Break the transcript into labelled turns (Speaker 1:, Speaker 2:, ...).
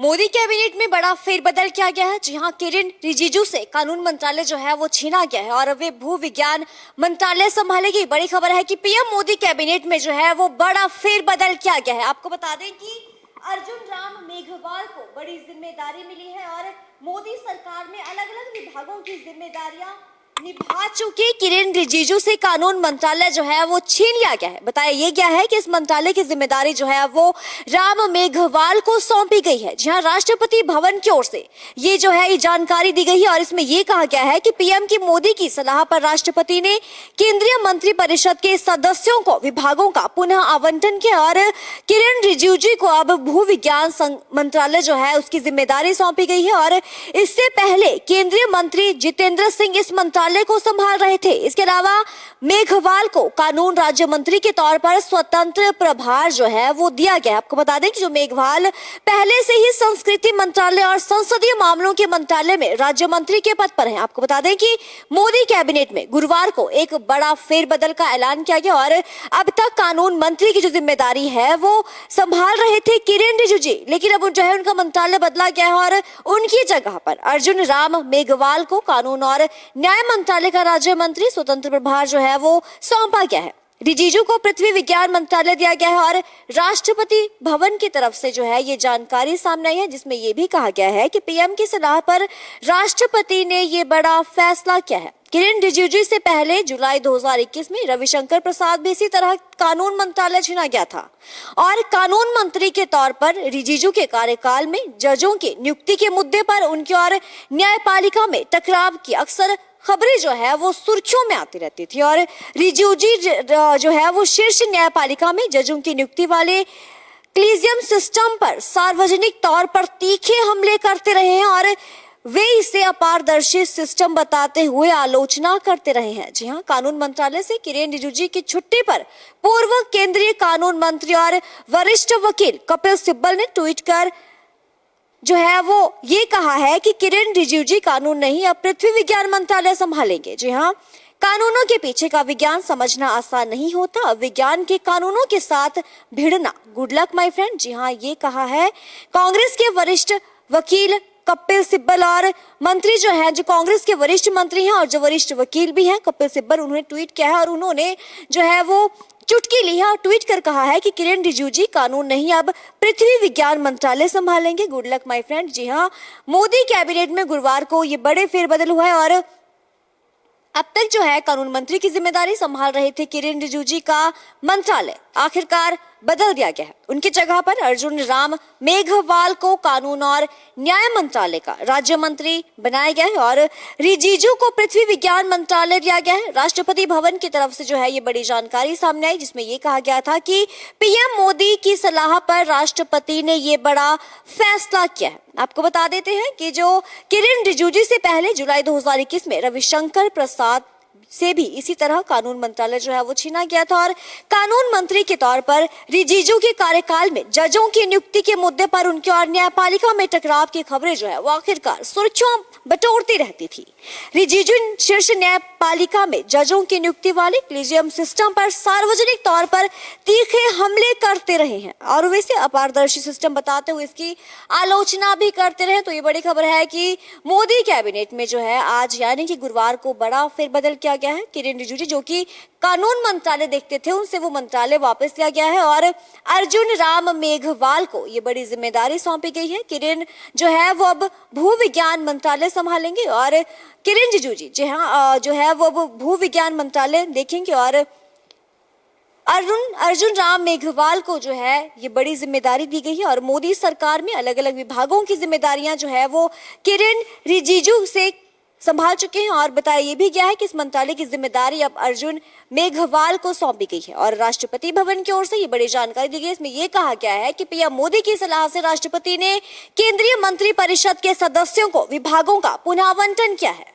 Speaker 1: Modi cabinet में बड़ा फेरबदल किया गया है। जी हां, किरेन रिजिजू से कानून मंत्रालय जो है वो छीना गया है और वे भू विज्ञान मंत्रालय संभालेगी। बड़ी खबर है कि पीएम मोदी कैबिनेट में जो है वो बड़ा फेरबदल किया गया है। आपको बता दें कि अर्जुन राम मेघवाल को बड़ी जिम्मेदारी मिली है और मोदी सरकार में अलग अलग विभागों की जिम्मेदारियां निभा चुकी किरेन रिजिजू से कानून मंत्रालय जो है वो छीन लिया गया है। बताया ये गया है कि इस मंत्रालय की जिम्मेदारी जो है वो राम मेघवाल को सौंपी गई है। जहां राष्ट्रपति भवन की ओर से ये जो है ये जानकारी दी गई है और इसमें ये कहा गया है कि पीएम की मोदी की सलाह पर राष्ट्रपति ने केंद्रीय मंत्रिपरिषद के सदस्यों को विभागों का पुनः आवंटन किया और किरेन रिजिजू को अब भू विज्ञान मंत्रालय जो है उसकी जिम्मेदारी सौंपी गई है और इससे पहले केंद्रीय मंत्री जितेंद्र सिंह इस मंत्रालय को संभाल रहे थे। इसके अलावा मेघवाल को कानून राज्य मंत्री के तौर पर स्वतंत्र प्रभार जो है वो दिया गया। आपको बता दें कि जो मेघवाल पहले से ही संस्कृति मंत्रालय और संसदीय मामलों के मंत्रालय में राज्य मंत्री के पद पर हैं। आपको बता दें कि मोदी कैबिनेट में गुरुवार को एक बड़ा फेरबदल का ऐलान किया गया और अब तक कानून मंत्री की जो जिम्मेदारी है वो संभाल रहे थे किरेन रिजिजू, लेकिन अब जो है उनका मंत्रालय बदला गया है और उनकी जगह पर अर्जुन राम मेघवाल को कानून और न्याय मंत्रालय का राज्य मंत्री स्वतंत्र प्रभार जो है वो सौंपा गया है। रिजिजू को पृथ्वी विज्ञान मंत्रालय दिया गया है और राष्ट्रपति भवन की तरफ से जो है ये जानकारी सामने आई है, जिसमें ये भी कहा गया है कि पीएम की सलाह पर राष्ट्रपति ने ये बड़ा फैसला किया है। किरेन रिजिजू से पहले जुलाई 2021 में रविशंकर प्रसाद भी इसी तरह कानून मंत्रालय छीना गया था और कानून मंत्री के तौर पर रिजिजू के कार्यकाल में जजों की नियुक्ति के मुद्दे पर उनकी और न्यायपालिका में टकराव की अक्सर खबरें जो है वो सुर्खियों में आती रहती थी और रिजिजू जो है वो शीर्ष न्यायपालिका में जजों की नियुक्ति वाले क्लीजियम सिस्टम पर सार्वजनिक तौर पर तीखे हमले करते रहे हैं और वे इसे अपारदर्शी सिस्टम बताते हुए आलोचना करते रहे हैं। जी हां, कानून मंत्रालय से किरेन रिजिजू की छुट्टी पर पूर्व केंद्रीय कानून मंत्री और वरिष्ठ वकील कपिल सिब्बल ने ट्वीट कर जो है वो ये कहा है कि किरेन रिजिजू कानून नहीं अब पृथ्वी विज्ञान मंत्रालय संभालेंगे। जी हाँ, कानूनों के पीछे का विज्ञान समझना आसान नहीं होता, विज्ञान के कानूनों के साथ भिड़ना गुड लक माय फ्रेंड। जी हाँ, ये कहा है कांग्रेस के वरिष्ठ वकील कपिल सिब्बल और मंत्री जो है जो कांग्रेस के वरिष्ठ मंत्री हैं और जो वरिष्ठ वकील भी हैं कपिल सिब्बल, उन्होंने ट्वीट किया है और उन्होंने जो है वो चुटकी ली है और ट्वीट कर कहा है कि किरेन रिजिजू कानून नहीं अब पृथ्वी विज्ञान मंत्रालय संभालेंगे। Good luck my friend. जी हाँ, मोदी कैबिनेट में गुरुवार को ये बड़े फेरबदल हुआ है और अब तक जो है कानून मंत्री की जिम्मेदारी संभाल रहे थे किरेन रिजिजू का मंत्रालय आखिरकार बदल दिया गया है। उनकी जगह पर अर्जुन राम मेघवाल को कानून और न्याय मंत्रालय का राज्य मंत्री बनाया गया है और रिजिजू को पृथ्वी विज्ञान मंत्रालय दिया गया है। राष्ट्रपति भवन की तरफ से जो है ये बड़ी जानकारी सामने आई, जिसमें ये कहा गया था कि पीएम मोदी की सलाह पर राष्ट्रपति ने ये बड़ा फैसला किया है। आपको बता देते हैं कि जो किरेन रिजिजू से पहले जुलाई 2021 में रविशंकर प्रसाद से भी इसी तरह कानून मंत्रालय जो है वो छीना गया था और कानून मंत्री के तौर पर रिजिजू के कार्यकाल में जजों की नियुक्ति के मुद्दे पर उनकी और न्यायपालिका में टकराव की खबरें जो है वो आखिरकार सुर्खियों बटोरती रहती थी। रिजिजू शीर्ष न्यायपालिका में जजों की नियुक्ति वाले क्लीजियम सिस्टम पर सार्वजनिक तौर पर तीखे हमले करते रहे हैं और वे इसे अपारदर्शी सिस्टम बताते हुए इसकी आलोचना भी करते रहे। तो ये बड़ी खबर है कि मोदी कैबिनेट में जो है आज यानी कि गुरुवार को बड़ा फेरबदल किया गया है। किरेन रिजिजू जो कि कानून मंत्रालय देखते थे उनसे वो मंत्रालय वापस लिया गया है और अर्जुन राम मेघवाल को ये बड़ी जिम्मेदारी सौंपी गई है। किरेन जो है वो अब भू विज्ञान मंत्रालय संभालेंगे और किरेन रिजिजू जी हाँ जो है वो अब भू विज्ञान मंत्रालय देखेंगे और अर्जुन राम मेघवाल को जो है ये बड़ी जिम्मेदारी दी गई है और मोदी सरकार में अलग अलग विभागों की जिम्मेदारियां जो है वो किरेन रिजिजू से संभाल चुके हैं और बताया ये भी गया है कि इस मंत्रालय की जिम्मेदारी अब अर्जुन मेघवाल को सौंपी गई है और राष्ट्रपति भवन की ओर से ये बड़ी जानकारी दी गई है। इसमें यह कहा गया है कि पीएम मोदी की सलाह से राष्ट्रपति ने केंद्रीय मंत्रिपरिषद के सदस्यों को विभागों का पुनः आवंटन किया है।